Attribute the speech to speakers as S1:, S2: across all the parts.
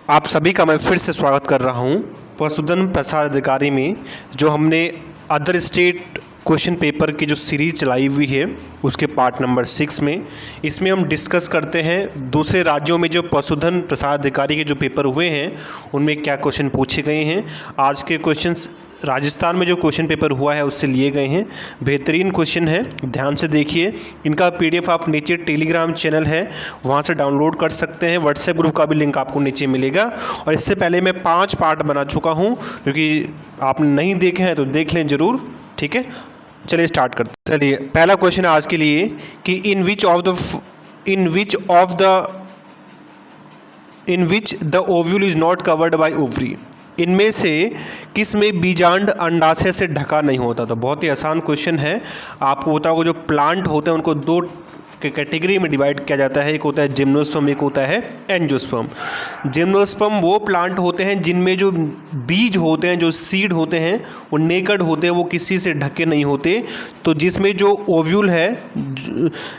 S1: आप सभी का मैं फिर से स्वागत कर रहा हूं पशुधन प्रसार अधिकारी में। जो हमने अदर स्टेट क्वेश्चन पेपर की जो सीरीज़ चलाई हुई है उसके पार्ट नंबर 6 में, इसमें हम डिस्कस करते हैं दूसरे राज्यों में जो पशुधन प्रसार अधिकारी के जो पेपर हुए हैं उनमें क्या क्वेश्चन पूछे गए हैं। आज के क्वेश्चंस राजस्थान में जो क्वेश्चन पेपर हुआ है उससे लिए गए हैं। बेहतरीन क्वेश्चन है, ध्यान से देखिए। इनका PDF आप नीचे टेलीग्राम चैनल है वहाँ से डाउनलोड कर सकते हैं। व्हाट्सएप ग्रुप का भी लिंक आपको नीचे मिलेगा। और इससे पहले मैं 5 पार्ट बना चुका हूँ, क्योंकि आपने नहीं देखे हैं तो देख लें ज़रूर। ठीक है, चलिए स्टार्ट करते हैं। चलिए, पहला क्वेश्चन है आज के लिए कि in which the ovule is not covered by ovary. इनमें से किस में बीजांड अंडाशय से ढका नहीं होता। तो बहुत ही आसान क्वेश्चन है। आपको होता होगा जो प्लांट होते हैं उनको दो कैटेगरी में डिवाइड किया जाता है, एक होता है जिम्नोस्पर्म, एक होता है एंजियोस्पर्म। जिम्नोस्पर्म वो प्लांट होते हैं जिनमें जो बीज होते हैं, जो सीड होते हैं, वो नेकड होते हैं, वो किसी से ढके नहीं होते। तो जिसमें जो ओव्यूल है,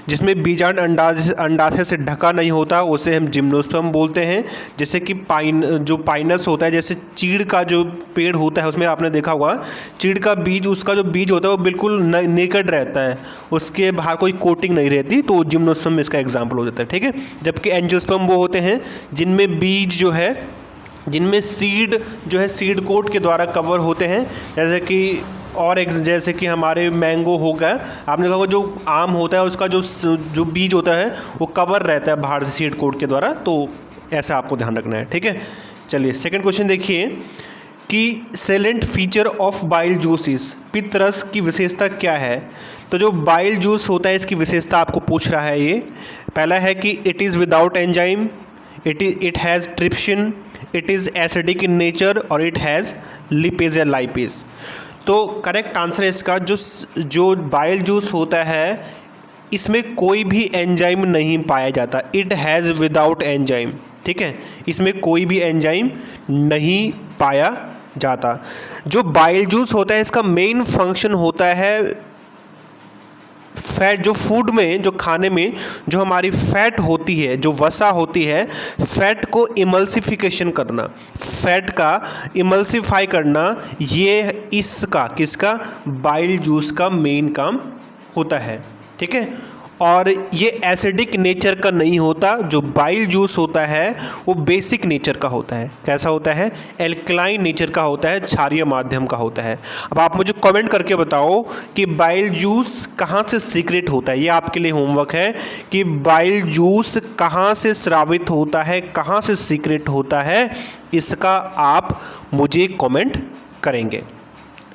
S1: जिसमें बीजांड अंडाशय से ढका नहीं होता, उसे हम जिम्नोस्पर्म बोलते हैं। जैसे कि पाइनस होता है, जैसे चीड़ का जो पेड़ होता है उसमें आपने देखा होगा चीड़ का बीज, उसका जो बीज होता है वो बिल्कुल नेकड रहता है, उसके बाहर कोई कोटिंग नहीं रहती। तो जिम्नोस्पर्म इसका एग्जाम्पल हो जाता है। ठीक है, जबकि एंजियोस्पर्म वो होते हैं जिनमें बीज जो है, जिनमें सीड जो है सीड कोट के द्वारा कवर होते हैं। जैसे कि हमारे मैंगो हो गया, आपने कहा जो आम होता है उसका जो बीज होता है वो कवर रहता है बाहर से सीड कोट के द्वारा। तो ऐसा आपको ध्यान रखना है। ठीक है, चलिए सेकंड क्वेश्चन देखिए कि salient feature of bile juices, पित्त रस की विशेषता क्या है। तो जो बाइल जूस होता है इसकी विशेषता आपको पूछ रहा है। ये पहला है कि it is without enzyme, it has trypsin, it is acidic in nature और इट हैज़ लिपेज या लाइपेज। तो करेक्ट आंसर है इसका जो बाइल जूस होता है इसमें कोई भी एंजाइम नहीं पाया जाता। It has without enzyme. ठीक है, इसमें कोई भी एंजाइम नहीं पाया जाता। जो बाइल जूस होता है इसका मेन फंक्शन होता है फैट, जो फूड में, जो खाने में जो हमारी फैट होती है, जो वसा होती है, फैट को इमल्सिफिकेशन करना, फैट का इमल्सिफाई करना, ये किसका बाइल जूस का मेन काम होता है। ठीक है, और ये एसिडिक नेचर का नहीं होता। जो बाइल जूस होता है वो बेसिक नेचर का होता है। कैसा होता है? एल्कलाइन नेचर का होता है, क्षारीय माध्यम का होता है। अब आप मुझे कमेंट करके बताओ कि बाइल जूस कहाँ से सीक्रेट होता है। ये आपके लिए होमवर्क है कि बाइल जूस कहाँ से स्रावित होता है, कहाँ से सीक्रेट होता है, इसका आप मुझे कमेंट करेंगे।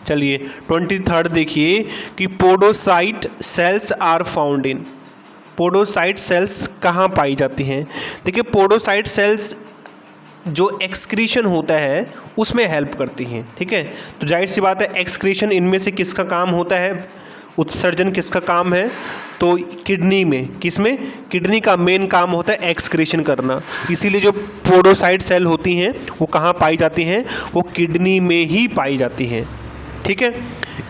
S1: चलिए 23rd देखिए कि podocyte cells are found in. Podocyte cells कहाँ पाई जाती हैं? देखिए, पोडोसाइट सेल्स जो एक्सक्रीशन होता है उसमें हेल्प करती हैं। ठीक है, तो जाहिर सी बात है एक्सक्रीशन इनमें से किसका काम होता है, उत्सर्जन किसका काम है? तो किडनी में, किसमें? किडनी का मेन काम होता है एक्सक्रीशन करना। इसीलिए जो पोडोसाइट सेल होती हैं वो कहाँ पाई जाती हैं? वो किडनी में ही पाई जाती हैं। ठीक है,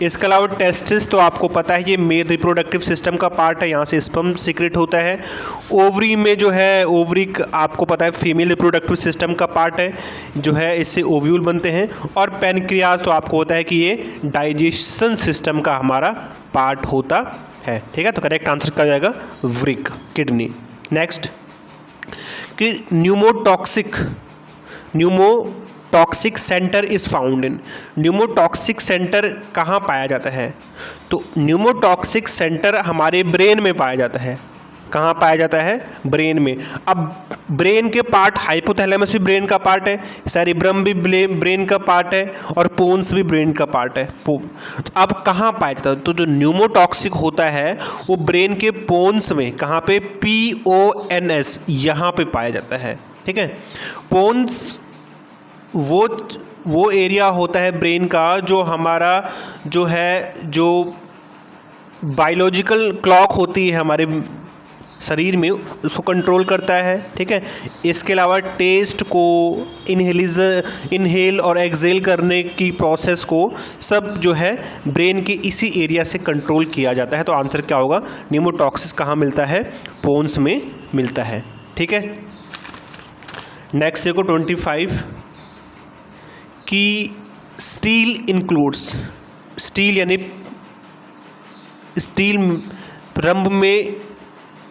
S1: इसके अलावा टेस्टिस तो आपको पता है ये मेल रिप्रोडक्टिव सिस्टम का पार्ट है, यहाँ से स्पर्म सीक्रेट होता है। ओवरी में जो है, ओवरी आपको पता है फीमेल रिप्रोडक्टिव सिस्टम का पार्ट है, जो है इससे ओव्यूल बनते हैं। और पैनक्रियाज तो आपको होता है कि ये डाइजेशन सिस्टम का हमारा पार्ट होता है। ठीक है, तो करेक्ट आंसर क्या जाएगा? वृक, किडनी। नेक्स्ट कि pneumotaxic centre is found in. Pneumotaxic centre कहाँ पाया जाता है? तो न्यूमोटॉक्सिक सेंटर हमारे ब्रेन में पाया जाता है। कहाँ पाया जाता है? ब्रेन में। अब ब्रेन के पार्ट, हाइपोथैलेमस भी ब्रेन का पार्ट है, सेरिब्रम भी ब्रेन का पार्ट है और पोन्स भी ब्रेन का पार्ट है। तो अब कहाँ पाया जाता है? तो जो न्यूमोटॉक्सिक होता है वो ब्रेन के पोन्स में, कहाँ पे? PONS, यहाँ पे पाया जाता है। ठीक है, पोन्स वो एरिया होता है ब्रेन का जो हमारा जो है, जो बायोलॉजिकल क्लॉक होती है हमारे शरीर में, उसको कंट्रोल करता है। ठीक है, इसके अलावा टेस्ट को, इनहेल और एक्सेल करने की प्रोसेस को सब जो है ब्रेन के इसी एरिया से कंट्रोल किया जाता है। तो आंसर क्या होगा? न्यूमोटॉक्सिस कहाँ मिलता है? पोन्स में मिलता है। ठीक है, नेक्स्ट देखो 25 कि स्टील इंक्लूड्स, स्टील यानी स्टील रंभ में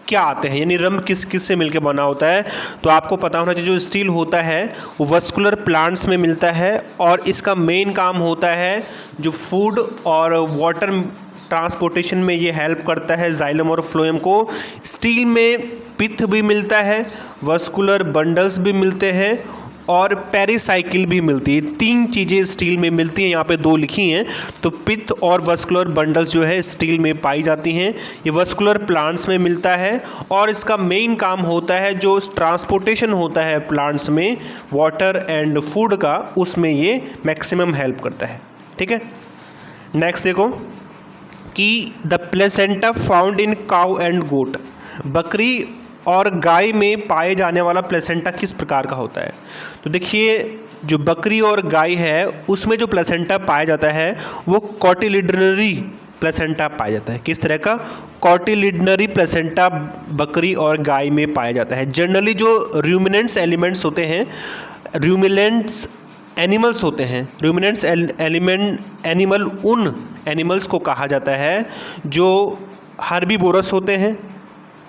S1: क्या आते हैं, यानी रंभ किस किस से मिलकर बना होता है। तो आपको पता होना चाहिए जो स्टील होता है वो वस्कुलर प्लांट्स में मिलता है और इसका मेन काम होता है जो फूड और वाटर ट्रांसपोर्टेशन में ये हेल्प करता है जाइलम और फ्लोएम को। स्टील में पित्त भी मिलता है, वस्कुलर बंडल्स भी मिलते हैं और पेरिसाइकिल भी मिलती है। 3 चीज़ें स्टील में मिलती हैं, यहाँ पे 2 लिखी हैं। तो पित्त और वस्कुलर बंडल्स जो है स्टील में पाई जाती हैं। ये वस्कुलर प्लांट्स में मिलता है और इसका मेन काम होता है जो ट्रांसपोर्टेशन होता है प्लांट्स में वाटर एंड फूड का, उसमें ये मैक्सिमम हेल्प करता है। ठीक है, नेक्स्ट देखो कि the placenta found in cow and goat, बकरी और गाय में पाए जाने वाला प्लेसेंटा किस प्रकार का होता है। तो देखिए जो बकरी और गाय है उसमें जो प्लेसेंटा पाया जाता है वो कॉटिलिडनरी प्लेसेंटा पाया जाता है। किस तरह का? कॉटिलिडनरी प्लेसेंटा बकरी और गाय में पाया जाता है। जनरली जो रूमिनेंट्स एलिमेंट्स होते हैं, रूमिनेंट्स एनिमल्स होते हैं, रूमिनेंट्स एनिमल उन एनिमल्स को कहा जाता है जो हर्बीवोरस होते हैं,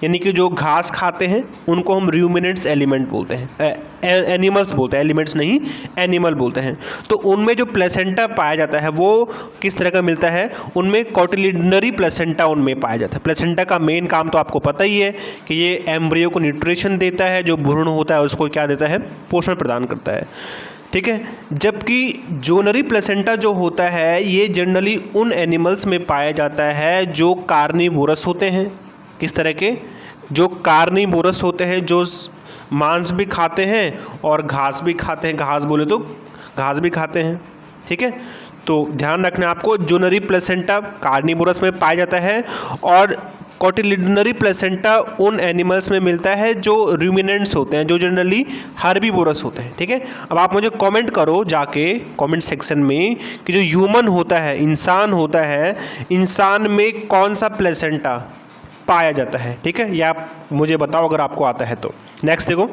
S1: यानी कि जो घास खाते हैं, उनको हम रूमिनेंट्स एलिमेंट बोलते हैं, एनिमल्स बोलते हैं, एलिमेंट्स नहीं एनिमल बोलते हैं। तो उनमें जो प्लेसेंटा पाया जाता है वो किस तरह का मिलता है, उनमें कॉटिलिडनरी प्लेसेंटा उनमें पाया जाता है। प्लेसेंटा का मेन काम तो आपको पता ही है कि ये एम्ब्रियो को न्यूट्रिशन देता है, जो भ्रूण होता है उसको क्या देता है, पोषण प्रदान करता है। ठीक है, जबकि जोनरी प्लेसेंटा जो होता है ये जनरली उन एनिमल्स में पाया जाता है जो कार्निवोरस होते हैं। किस तरह के? जो कार्निवोरस होते हैं, जो मांस भी खाते हैं और घास भी खाते हैं, घास बोले तो घास भी खाते हैं। ठीक है, तो ध्यान रखना आपको, जोनरी प्लेसेंटा कार्निवोरस में पाया जाता है और कॉटिलिडनरी प्लेसेंटा उन एनिमल्स में मिलता है जो रूमिनेंट्स होते हैं, जो जनरली हर्बीवोरस होते हैं। ठीक है, अब आप मुझे कमेंट करो जाके कमेंट सेक्शन में कि जो ह्यूमन होता है, इंसान होता है, इंसान में कौन सा प्लेसेंटा पाया जाता है। ठीक है, या आप मुझे बताओ अगर आपको आता है तो। नेक्स्ट देखो,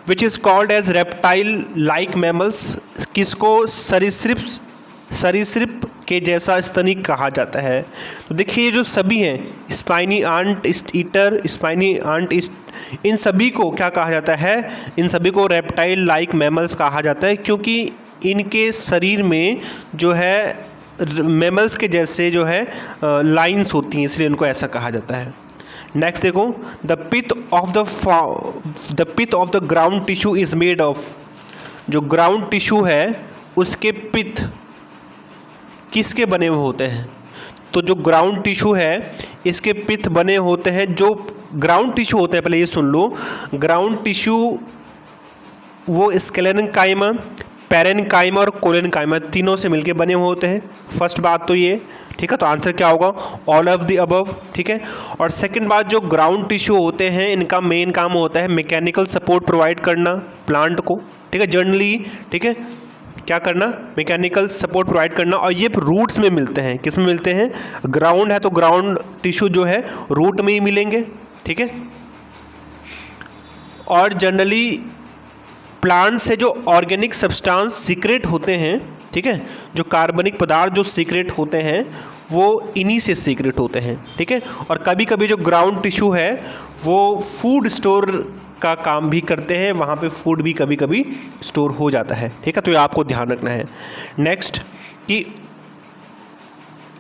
S1: which is called as reptile like mammals, किसको सरीसृप के जैसा स्तनिक कहा जाता है। तो देखिए ये जो सभी हैं, spiny ant eater, spiny ant, इन सभी को क्या कहा जाता है, इन सभी को रेप्टाइल लाइक मैमल्स कहा जाता है, क्योंकि इनके शरीर में जो है मैमल्स के जैसे जो है लाइंस होती हैं, इसलिए इनको ऐसा कहा जाता है। नेक्स्ट देखो, the pith of the ground tissue is made of, जो ग्राउंड टिश्यू है उसके पिथ किसके बने हुए होते हैं। तो जो ग्राउंड टिश्यू है इसके पिथ बने होते हैं, जो ग्राउंड टिश्यू होते हैं, पहले ये सुन लो, ग्राउंड टिश्यू वो स्क्लेरेन्काइमा, पैरेन्काइमा और कोलेन्काइमा तीनों से मिलके बने हुए होते हैं। फर्स्ट बात तो ये, ठीक है, तो आंसर क्या होगा, ऑल ऑफ द अबव। ठीक है, और सेकंड बात, जो ग्राउंड टिश्यू होते हैं इनका मेन काम होता है मैकेनिकल सपोर्ट प्रोवाइड करना प्लांट को। ठीक है, जनरली, ठीक है, क्या करना, मैकेनिकल सपोर्ट प्रोवाइड करना, और ये रूट्स में मिलते हैं। किस में मिलते हैं, ग्राउंड है तो ग्राउंड टिश्यू जो है रूट में ही मिलेंगे। ठीक है, और जनरली प्लांट से जो ऑर्गेनिक सब्सटेंस सीक्रेट होते हैं, ठीक है, जो कार्बनिक पदार्थ जो सीक्रेट होते हैं वो इन्हीं से सीक्रेट होते हैं। ठीक है, और कभी कभी जो ग्राउंड टिश्यू है वो फूड स्टोर का काम भी करते हैं, वहाँ पे फूड भी कभी कभी स्टोर हो जाता है। ठीक है, तो ये आपको ध्यान रखना है। नेक्स्ट कि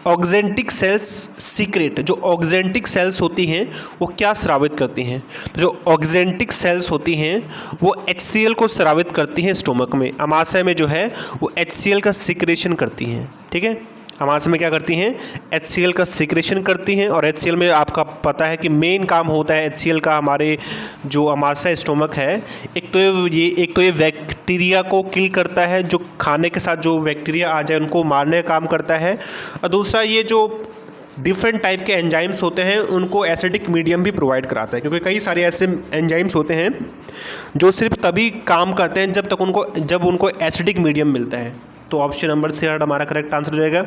S1: ऑक्जेंटिक सेल्स सीक्रेट, जो ऑक्जेंटिक सेल्स होती हैं वो क्या स्रावित करती हैं। तो जो ऑक्जेंटिक सेल्स होती हैं वो HCl को स्रावित करती हैं स्टोमक में, अमाशय में जो है वो HCl का सिक्रेशन करती हैं। ठीक है, अमाशय में क्या करती हैं, HCl का सिक्रेशन करती हैं, और HCl में आपका पता है कि मेन काम होता है HCl का हमारे जो अमाशय स्टोमक है, एक तो ये बैक्टीरिया को किल करता है, जो खाने के साथ जो बैक्टीरिया आ जाए उनको मारने का काम करता है, और दूसरा ये जो डिफरेंट टाइप के एंजाइम्स होते हैं उनको एसिडिक मीडियम भी प्रोवाइड कराता है, क्योंकि कई सारे ऐसे एंजाइम्स होते हैं जो सिर्फ तभी काम करते हैं जब उनको एसिडिक मीडियम मिलता है। तो ऑप्शन नंबर 3 हमारा करेक्ट आंसर हो जाएगा।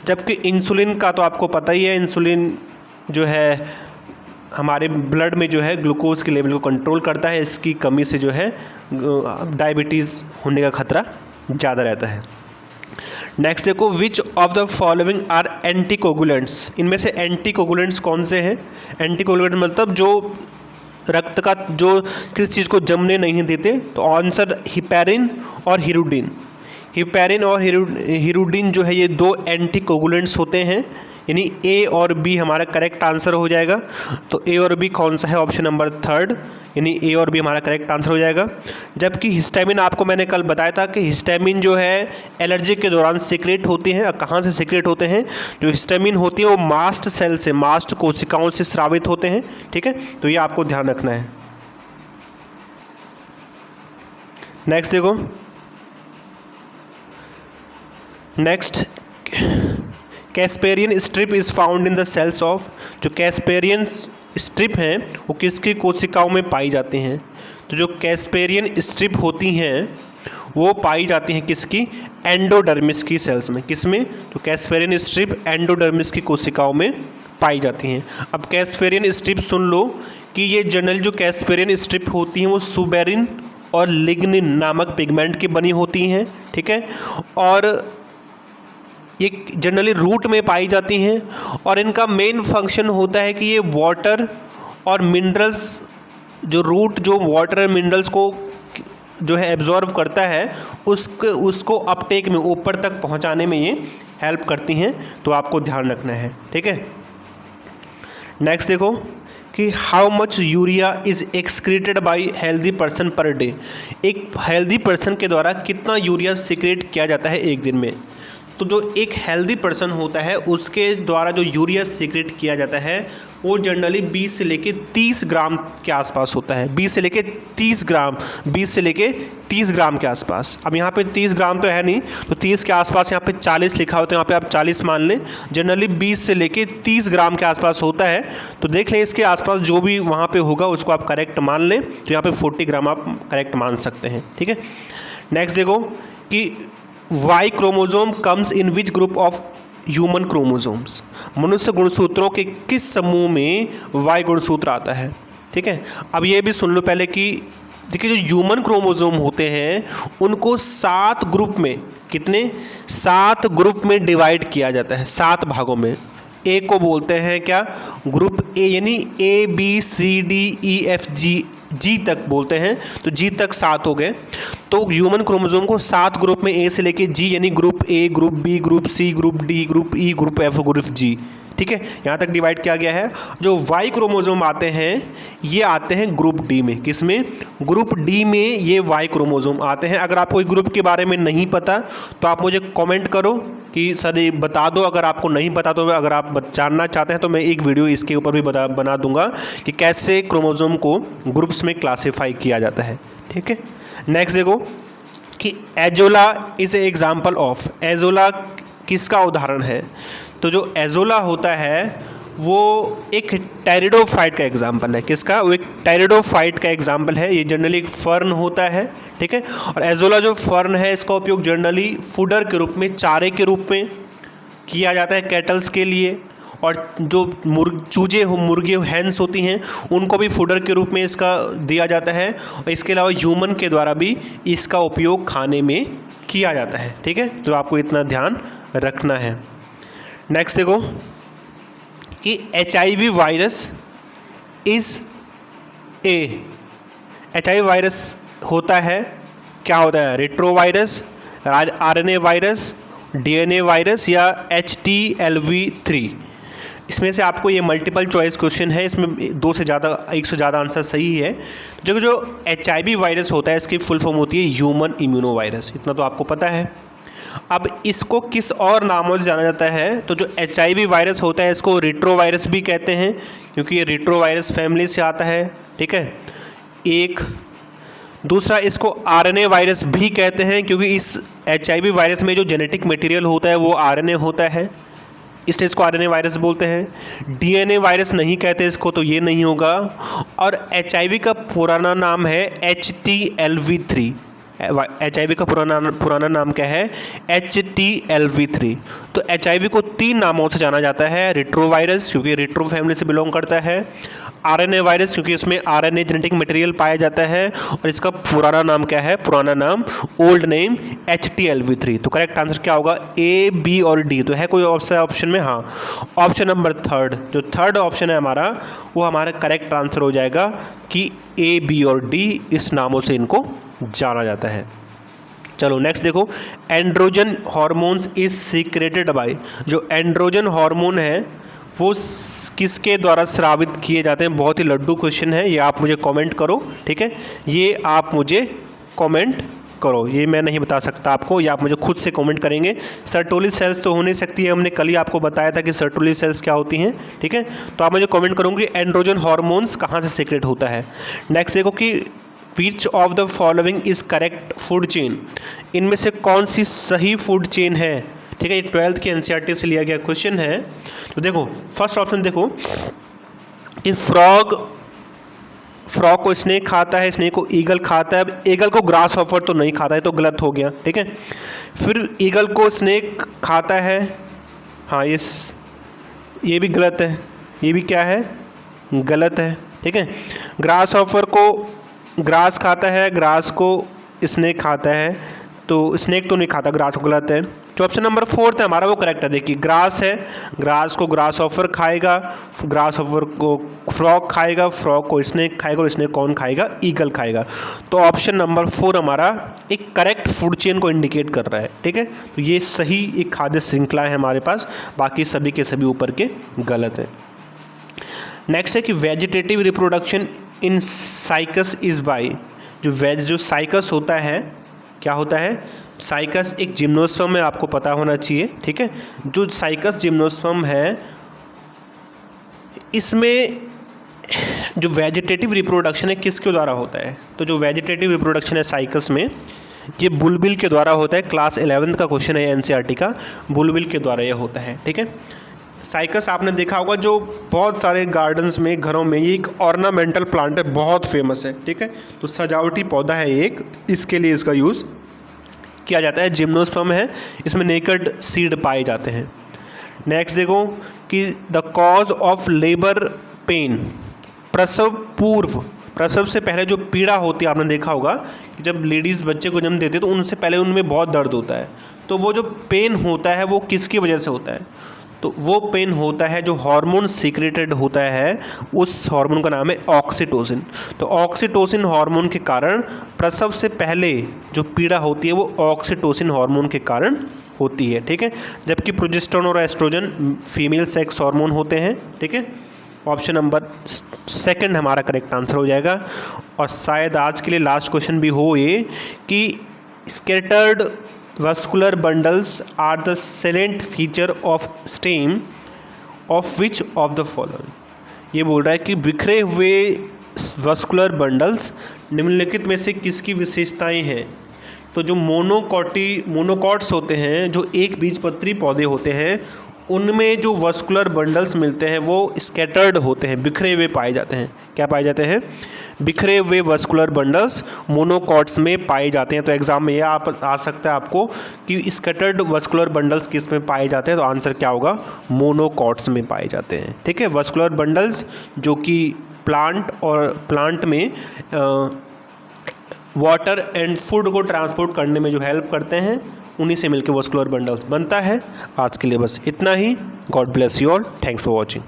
S1: जबकि इंसुलिन का तो आपको पता ही है, इंसुलिन जो है हमारे ब्लड में जो है ग्लूकोज के लेवल को कंट्रोल करता है। इसकी कमी से जो है डायबिटीज़ होने का खतरा ज़्यादा रहता है। नेक्स्ट देखो, which of the following are anticoagulants, इनमें से एंटीकोगुलेंट्स कौन से हैं? एंटीकोगुलेंट मतलब जो रक्त का जो किस चीज़ को जमने नहीं देते, तो आंसर हिपैरिन और हिरुडिन। हिपैरिन और हिरुडिन जो है ये दो एंटीकोगुलेंट्स होते हैं, यानी ए और बी हमारा करेक्ट आंसर हो जाएगा। तो ए और बी कौन सा है? ऑप्शन नंबर 3, यानी ए और बी हमारा करेक्ट आंसर हो जाएगा। जबकि हिस्टामिन आपको मैंने कल बताया था कि हिस्टामिन जो है एलर्जी के दौरान सीक्रेट होती हैं। कहाँ से सीक्रेट होते हैं? जो हिस्टामिन होती है वो मास्ट सेल से, मास्ट कोशिकाओं से स्रावित होते हैं। ठीक है, तो ये आपको ध्यान रखना है। नेक्स्ट देखो, next casparian strip is found in the cells of, जो कैस्पेरियन स्ट्रिप हैं वो किसकी कोशिकाओं में पाई जाती हैं? तो जो कैस्पेरियन स्ट्रिप होती हैं वो पाई जाती हैं किसकी? एंडोडर्मिस की सेल्स में। किस में? तो कैस्पेरियन स्ट्रिप एंडोडर्मिस की कोशिकाओं में पाई जाती हैं। अब कैस्पेरियन स्ट्रिप सुन लो कि ये जनरल जो कैस्पेरियन स्ट्रिप होती हैं वो सुबेरिन और लिग्निन नामक पिगमेंट की बनी होती हैं। ठीक है, और ये जनरली रूट में पाई जाती हैं और इनका मेन फंक्शन होता है कि ये वाटर और मिनरल्स, जो रूट जो वाटर और मिनरल्स को जो है एब्जॉर्व करता है उसको अपटेक में, ऊपर तक पहुंचाने में ये हेल्प करती हैं। तो आपको ध्यान रखना है। ठीक है, नेक्स्ट देखो कि how much urea is excreted by healthy person per day. एक हेल्दी पर्सन के द्वारा कितना यूरिया सीक्रेट किया जाता है एक दिन में? तो जो एक हेल्दी पर्सन होता है उसके द्वारा जो यूरिया सीक्रेट किया जाता है वो जनरली 20 से लेके 30 ग्राम के आसपास होता है। 20 से लेके 30 ग्राम, 20 से लेके 30 ग्राम के आसपास। अब यहाँ पे 30 ग्राम तो है नहीं, तो 30 के आसपास, यहाँ पे 40 लिखा होता है, यहाँ पे आप 40 मान लें। जनरली 20 से लेके 30 ग्राम के आसपास होता है। तो देख लें इसके आसपास जो भी वहाँ पे होगा उसको आप करेक्ट मान लें। तो यहाँ पे 40 ग्राम आप करेक्ट मान सकते हैं। ठीक है, नेक्स्ट देखो कि Y chromosome comes in which group of human chromosomes. मनुष्य गुणसूत्रों के किस समूह में वाई गुणसूत्र आता है? ठीक है, अब ये भी सुन लो पहले कि देखिए जो ह्यूमन क्रोमोजोम होते हैं उनको 7 ग्रुप में, कितने? 7 ग्रुप में डिवाइड किया जाता है, 7 भागों में। ए को बोलते हैं क्या? ग्रुप ए, यानी A B C D E F G तक बोलते हैं। तो जी तक 7 हो गए। तो ह्यूमन क्रोमोसोम को 7 ग्रुप में, ए से लेके जी, यानी group A, group B, group C, group D, group E, group F, group G. ठीक है, यहाँ तक डिवाइड किया गया है। जो वाई क्रोमोसोम आते हैं ये आते हैं ग्रुप डी में। किस में? ग्रुप डी में ये वाई क्रोमोसोम आते हैं। अगर आपको इस ग्रुप के बारे में नहीं पता तो आप मुझे कमेंट करो कि सर ये बता दो। अगर आपको नहीं पता तो अगर आप जानना चाहते हैं तो मैं एक वीडियो इसके ऊपर भी बना दूंगा कि कैसे क्रोमोसोम को ग्रुप्स में क्लासीफाई किया जाता है। ठीक है, नेक्स्ट देखो कि azolla is a example of. Azolla किसका उदाहरण है? तो जो एजोला होता है वो एक टेरिडोफाइट का एग्जाम्पल है। किसका? वो एक टेरिडोफाइट का एग्जाम्पल है। ये जनरली एक फर्न होता है। ठीक है, और एजोला जो फर्न है इसका उपयोग जनरली फूडर के रूप में, चारे के रूप में किया जाता है कैटल्स के लिए। और जो चूजे हो, मुर्गे हैंस होती हैं, उनको भी फूडर के रूप में इसका दिया जाता है। और इसके अलावा ह्यूमन के द्वारा भी इसका उपयोग खाने में किया जाता है। ठीक है, तो आपको इतना ध्यान रखना है। नेक्स्ट देखो कि HIV virus is a, HIV virus होता है, क्या होता है? Retrovirus, RNA virus, DNA virus या HTLV-3। इसमें से आपको ये मल्टीपल चॉइस क्वेश्चन है, इसमें 2 से ज़्यादा, 1 से ज़्यादा आंसर सही है। जो HIV वायरस होता है इसकी फुल फॉर्म होती है ह्यूमन इम्यूनो वायरस। इतना तो आपको पता है। अब इसको किस और नामों से जाना जाता है? तो जो HIV वायरस होता है इसको रेट्रोवायरस भी कहते हैं, क्योंकि ये रेट्रोवायरस फैमिली से आता है। ठीक है, एक दूसरा इसको RNA वायरस भी कहते हैं, क्योंकि इस HIV वायरस में जो जेनेटिक मटेरियल होता है वो RNA होता है, इसलिए इसको RNA वायरस बोलते हैं। DNA वायरस नहीं कहते इसको, तो ये नहीं होगा। और HIV का पुराना नाम है HTLV-3। HIV का पुराना नाम क्या है? HTLV3। तो HIV को 3 नामों से जाना जाता है। रेट्रोवायरस क्योंकि रेट्रो फैमिली से बिलोंग करता है, RNA वायरस क्योंकि इसमें RNA जेनेटिक मटेरियल पाया जाता है, और इसका पुराना नाम क्या है? पुराना नाम, ओल्ड नेम HTLV3। तो करेक्ट आंसर क्या होगा? A, B और D। तो है कोई ऑप्शन में? हाँ, ऑप्शन नंबर थर्ड, जो थर्ड ऑप्शन है हमारा, वो हमारा करेक्ट आंसर हो जाएगा कि A, B और D इस नामों से इनको जाना जाता है। चलो नेक्स्ट देखो, androgen hormones is secreted by. जो एंड्रोजन हार्मोन है वो किसके द्वारा स्रावित किए जाते हैं? बहुत ही लड्डू क्वेश्चन है, ये आप मुझे कमेंट करो, ठीक है? ये आप मुझे कमेंट करो, ये मैं नहीं बता सकता आपको, ये आप मुझे खुद से कमेंट करेंगे। सर्टोली सेल्स तो हो नहीं सकती है, हमने कल ही आपको बताया था कि सर्टोली सेल्स क्या होती हैं, ठीक है? तो आप मुझे कमेंट करोगे एंड्रोजन हार्मोन्स कहाँ से सीक्रेट होता है। नेक्स्ट देखो कि विच of the following is correct food chain. इनमें से कौन सी सही फूड चेन है? ठीक है, ये 12th के NCERT से लिया गया क्वेश्चन है। तो देखो फर्स्ट ऑप्शन देखो कि फ्रॉग को स्नेक खाता है, स्नेक को ईगल खाता है। अब ईगल को ग्रास हॉपर तो नहीं खाता है, तो गलत हो गया, ठीक है? फिर ईगल को स्नेक खाता है, हाँ ये भी गलत है, ये भी क्या है? गलत है, ठीक है? ग्रास हॉपर को ग्रास खाता है, ग्रास को स्नेक खाता है, तो स्नेक तो नहीं खाता, ग्रास को, गलत है। जो ऑप्शन नंबर 4 है हमारा वो करेक्ट है। देखिए ग्रास है, ग्रास को ग्रास ऑफर खाएगा, ग्रास ऑफर को फ्रॉग खाएगा, फ्रॉग को स्नेक खाएगा, और स्नेक कौन खाएगा? ईगल खाएगा। तो ऑप्शन नंबर 4 हमारा एक करेक्ट फूड चेन को इंडिकेट कर रहा है, ठीक है? तो ये सही एक खाद्य श्रृंखला है हमारे पास, बाकी सभी के सभी ऊपर के गलत है। नेक्स्ट है कि vegetative reproduction in cycas is by. जो साइकस होता है, क्या होता है? साइकस एक जिम्नोस्पर्म है, आपको पता होना चाहिए, ठीक है? जो साइकस जिम्नोस्पर्म है, इसमें जो वेजिटेटिव रिप्रोडक्शन है किसके द्वारा होता है? तो जो वेजिटेटिव रिप्रोडक्शन है साइकस में, ये बुलबिल के द्वारा होता है। क्लास 11th का क्वेश्चन है NCERT का, बुलबिल के द्वारा ये होता है, ठीक है? साइकस आपने देखा होगा, जो बहुत सारे गार्डन्स में, घरों में, ये एक ऑर्नामेंटल प्लांट है, बहुत फेमस है, ठीक है? तो सजावटी पौधा है एक, इसके लिए इसका यूज़ किया जाता है। जिम्नोस्पर्म है, इसमें नेकेड सीड पाए जाते हैं। नेक्स्ट देखो कि the cause of labour pain, प्रसव पूर्व, प्रसव से पहले जो पीड़ा होती है, आपने देखा होगा कि जब लेडीज़ बच्चे को जन्म देती है तो उनसे पहले उनमें बहुत दर्द होता है। तो वो जो पेन होता है वो किसकी वजह से होता है? तो वो पेन होता है जो हार्मोन सीक्रेटेड होता है, उस हार्मोन का नाम है ऑक्सीटोसिन। तो ऑक्सीटोसिन हार्मोन के कारण प्रसव से पहले जो पीड़ा होती है वो ऑक्सीटोसिन हार्मोन के कारण होती है, ठीक है? जबकि प्रोजेस्टेरोन और एस्ट्रोजन फीमेल सेक्स हार्मोन होते हैं, ठीक है? ऑप्शन नंबर 2 हमारा करेक्ट आंसर हो जाएगा। और शायद आज के लिए लास्ट क्वेश्चन भी हो ये कि scattered vascular bundles are the salient feature of stem of which of the following। ये बोल रहा है कि बिखरे हुए वस्कुलर बंडल्स निम्नलिखित में से किसकी विशेषताएं हैं? तो जो मोनोकॉट्स होते हैं, जो एक बीजपत्री पौधे होते हैं, उनमें जो वस्कुलर बंडल्स मिलते हैं वो स्कैटर्ड होते हैं, बिखरे हुए पाए जाते हैं। क्या पाए जाते हैं? बिखरे हुए वस्कुलर बंडल्स मोनोकॉट्स में पाए जाते हैं। तो एग्जाम में यह आ सकता है आपको कि स्कैटर्ड वस्कुलर बंडल्स किस में पाए जाते हैं? तो आंसर क्या होगा? मोनोकॉट्स में पाए जाते हैं, ठीक है? वस्कुलर बंडल्स जो कि प्लांट में वाटर एंड फूड को ट्रांसपोर्ट करने में जो हेल्प करते हैं, उन्हीं से मिलकर वस्कुलर बंडल्स बनता है। आज के लिए बस इतना ही। God bless you all, thanks for watching.